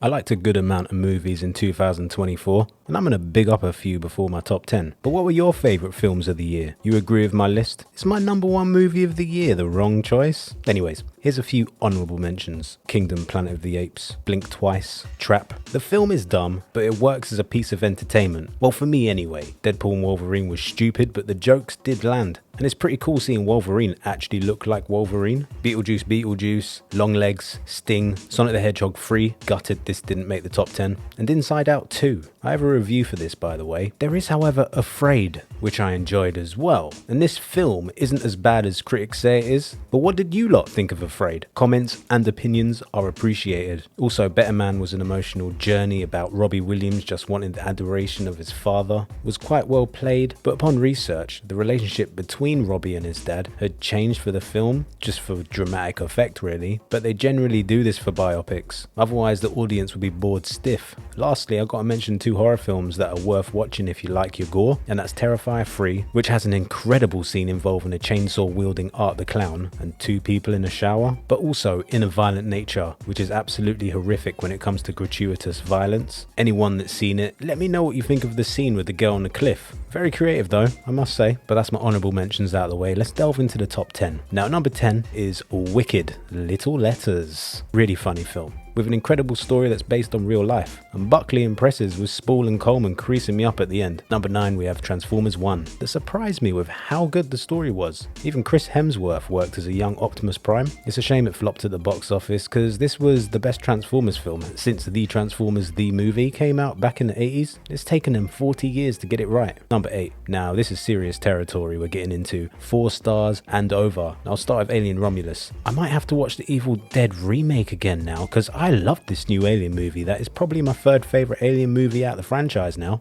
I liked a good amount of movies in 2024, and I'm gonna big up a few before my top 10. But what were your favourite films of the year? You agree with my list? Is my number one movie of the year the wrong choice? Anyways, here's a few honourable mentions. Kingdom, Planet of the Apes, Blink Twice, Trap. The film is dumb, but it works as a piece of entertainment. Well, for me anyway. Deadpool and Wolverine was stupid, but the jokes did land. And it's pretty cool seeing Wolverine actually look like Wolverine. Beetlejuice, Longlegs, Sting, Sonic the Hedgehog 3, gutted this didn't make the top 10, and Inside Out 2. I have a review for this, by the way. There is, however, Afraid, which I enjoyed as well. And this film isn't as bad as critics say it is. But what did you lot think of Afraid? Comments and opinions are appreciated. Also, Better Man was an emotional journey about Robbie Williams just wanting the adoration of his father. It was quite well played, but upon research, the relationship between Robbie and his dad had changed for the film, just for dramatic effect really, but they generally do this for biopics. Otherwise, the audience would be bored stiff. Lastly, I've got to mention two horror films that are worth watching if you like your gore, and that's Terrifier 3, which has an incredible scene involving a chainsaw-wielding Art the Clown and two people in a shower, but also In a Violent Nature, which is absolutely horrific when it comes to gratuitous violence. Anyone that's seen it, let me know what you think of the scene with the girl on the cliff. Very creative though, I must say, but that's my honourable mentions out of the way. Let's delve into the top 10. Now, number 10 is Wicked, Little Letters. Really funny film, with an incredible story that's based on real life. And Buckley impresses with Spall and Coleman creasing me up at the end. Number 9, we have Transformers 1, that surprised me with how good the story was. Even Chris Hemsworth worked as a young Optimus Prime. It's a shame it flopped at the box office, because this was the best Transformers film since the Transformers The Movie came out back in the 80s. It's taken them 40 years to get it right. Number 8, now this is serious territory we're getting into. 4 stars and over. I'll start with Alien Romulus. I might have to watch the Evil Dead remake again now, because I loved this new Alien movie. That is probably my third favourite Alien movie out of the franchise now.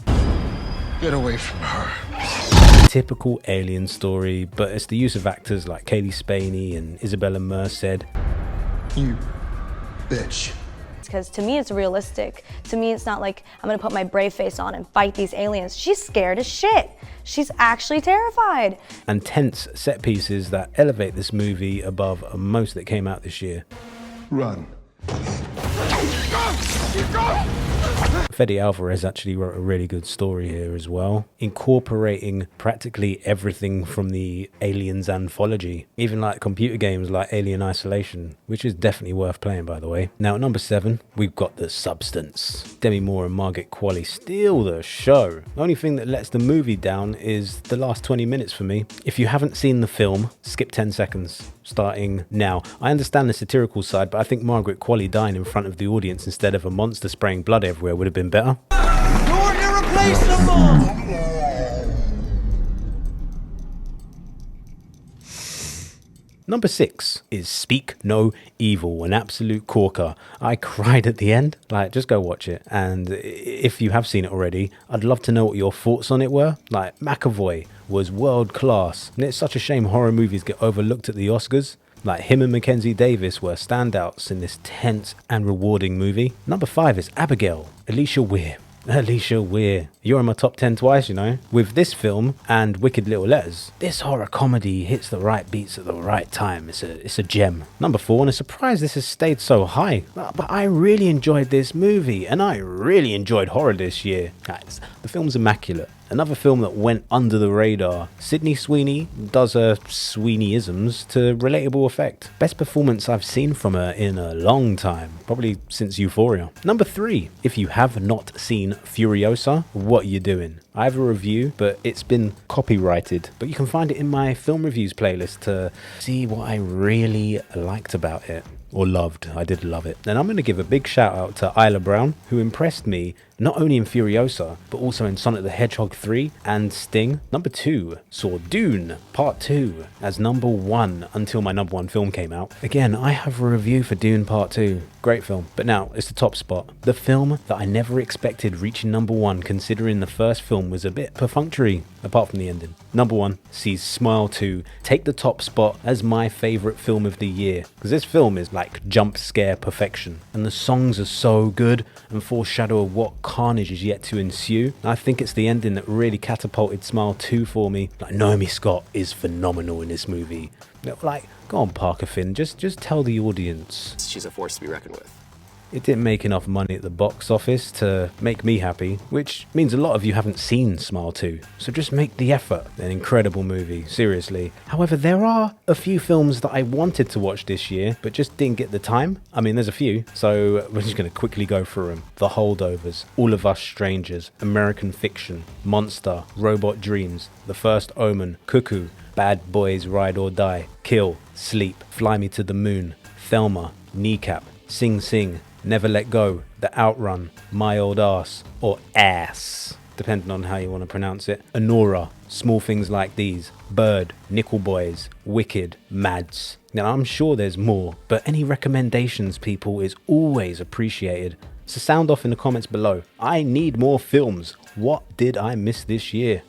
Get away from her. Typical Alien story, but it's the use of actors like Kaylee Spaney and Isabella Merced. You bitch. Because to me it's realistic. To me it's not like I'm gonna put my brave face on and fight these aliens. She's scared as shit. She's actually terrified. And tense set pieces that elevate this movie above most that came out this year. Run. Fede Alvarez actually wrote a really good story here as well, incorporating practically everything from the Aliens anthology, even like computer games like Alien Isolation, which is definitely worth playing by the way. Now at number 7, we've got The Substance. Demi Moore and Margaret Qualley steal the show. The only thing that lets the movie down is the last 20 minutes for me. If you haven't seen the film, skip 10 seconds. Starting now. I understand the satirical side, but I think Margaret Qualley dying in front of the audience instead of a monster spraying blood everywhere would have been better. You're irreplaceable! Number 6 is Speak No Evil, an absolute corker. I cried at the end. Like, just go watch it. And if you have seen it already, I'd love to know what your thoughts on it were. Like, McAvoy was world class. And it's such a shame horror movies get overlooked at the Oscars. Like, him and Mackenzie Davis were standouts in this tense and rewarding movie. Number 5 is Abigail, Alicia Weir. Alicia Weir. You're in my top 10 twice, you know. With this film and Wicked Little Letters, this horror comedy hits the right beats at the right time. It's a gem. Number 4, and a surprise this has stayed so high. But I really enjoyed this movie, and I really enjoyed horror this year. Guys, the film's immaculate. Another film that went under the radar. Sydney Sweeney does her Sweeney-isms to relatable effect. Best performance I've seen from her in a long time. Probably since Euphoria. Number 3, if you have not seen Furiosa, what are you doing? I have a review, but it's been copyrighted. But you can find it in my film reviews playlist to see what I really liked about it. Or loved. I did love it. And I'm going to give a big shout out to Isla Brown, who impressed me not only in Furiosa, but also in Sonic the Hedgehog 3 and Sting. Number 2 saw Dune Part 2 as number 1 until my number 1 film came out. Again, I have a review for Dune Part 2. Great film. But now, it's the top spot. The film that I never expected reaching number 1, considering the first film was a bit perfunctory, apart from the ending. Number 1 sees Smile 2 take the top spot as my favourite film of the year. Because this film is like jump scare perfection. And the songs are so good and foreshadow of what carnage is yet to ensue. I think it's the ending that really catapulted Smile 2 for me. Like, Naomi Scott is phenomenal in this movie. Like, go on, Parker Finn, just tell the audience. She's a force to be reckoned with. It didn't make enough money at the box office to make me happy, which means a lot of you haven't seen Smile 2, so just make the effort. An incredible movie, seriously. However, there are a few films that I wanted to watch this year, but just didn't get the time. I mean, there's a few, so we're just going to quickly go through them. The Holdovers, All of Us Strangers, American Fiction, Monster, Robot Dreams, The First Omen, Cuckoo, Bad Boys Ride or Die, Kill, Sleep, Fly Me to the Moon, Thelma, Kneecap, Sing Sing, Never Let Go, The Outrun, My Old Ass, or Ass, depending on how you want to pronounce it, Honora, Small Things Like These, Bird, Nickel Boys, Wicked, Mads. Now I'm sure there's more, but any recommendations, people, is always appreciated. So sound off in the comments below. I need more films. What did I miss this year?